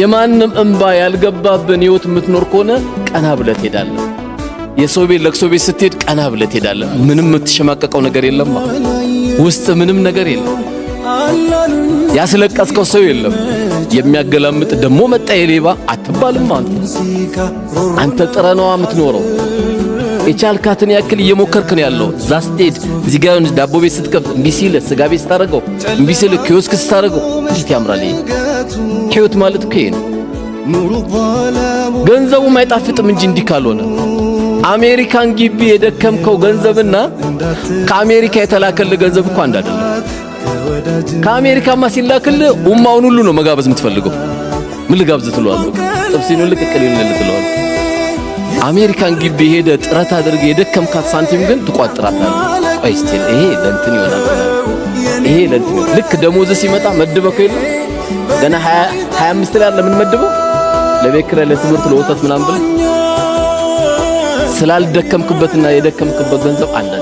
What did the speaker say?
የማንም እንባ ያልገባብን ህይወት የምትኖር ከሆነ ቀና ብለህ ትሄዳለህ። የሰው ቤት ለቅሶ ቤት ስትሄድ ቀና ብለህ ትሄዳለህ። ምንም የምትሸማቀቀው ነገር የለም። ውስጥ ምንም ነገር የለም። ያስለቀስከው ሰው የለም። የሚያገላምጥ ደሞ መጣ የሌባ አትባልም። አንተ ጥረነዋ የምትኖረው የቻልካትን ያክል እየሞከርክ ነው ያለው። ዛስቴድ እዚህ ጋር ዳቦ ቤት ስትከፍት እምቢ ሲል፣ ስጋ ቤት ስታረገው እምቢ ሲል፣ ኪዮስክ ስታረገው እንዴት ያምራል! ህይወት ማለት እኮ ነው። ገንዘቡም አይጣፍጥም እንጂ እንዲህ ካልሆነ አሜሪካን ግቢ የደከምከው ገንዘብና ከአሜሪካ የተላከልህ ገንዘብ እኮ አንድ አይደለም። ከአሜሪካማ ሲላክልህ ኡማውን ሁሉ ነው መጋበዝ የምትፈልገው። ምን ልጋብዝ ትለዋለህ? ጥብሲኑን ልቅቅል ይልል ትለዋለህ። አሜሪካን ግቢ ሄደ ጥረት አድርገህ የደከምካት ሳንቲም ግን ትቋጥራታለህ። ቆይ እስቲ ይሄ ለእንትን ይሆናል፣ ይሄ ለእንትን ልክ ደሞዝ ሲመጣ መድበው የለም ገና 25 ላይ ለምን መድበው ለቤት ኪራይ፣ ለትምህርት፣ ለወተት ምናምን ብለህ ስላልደከምክበትና የደከምክበት ገንዘብ አንድ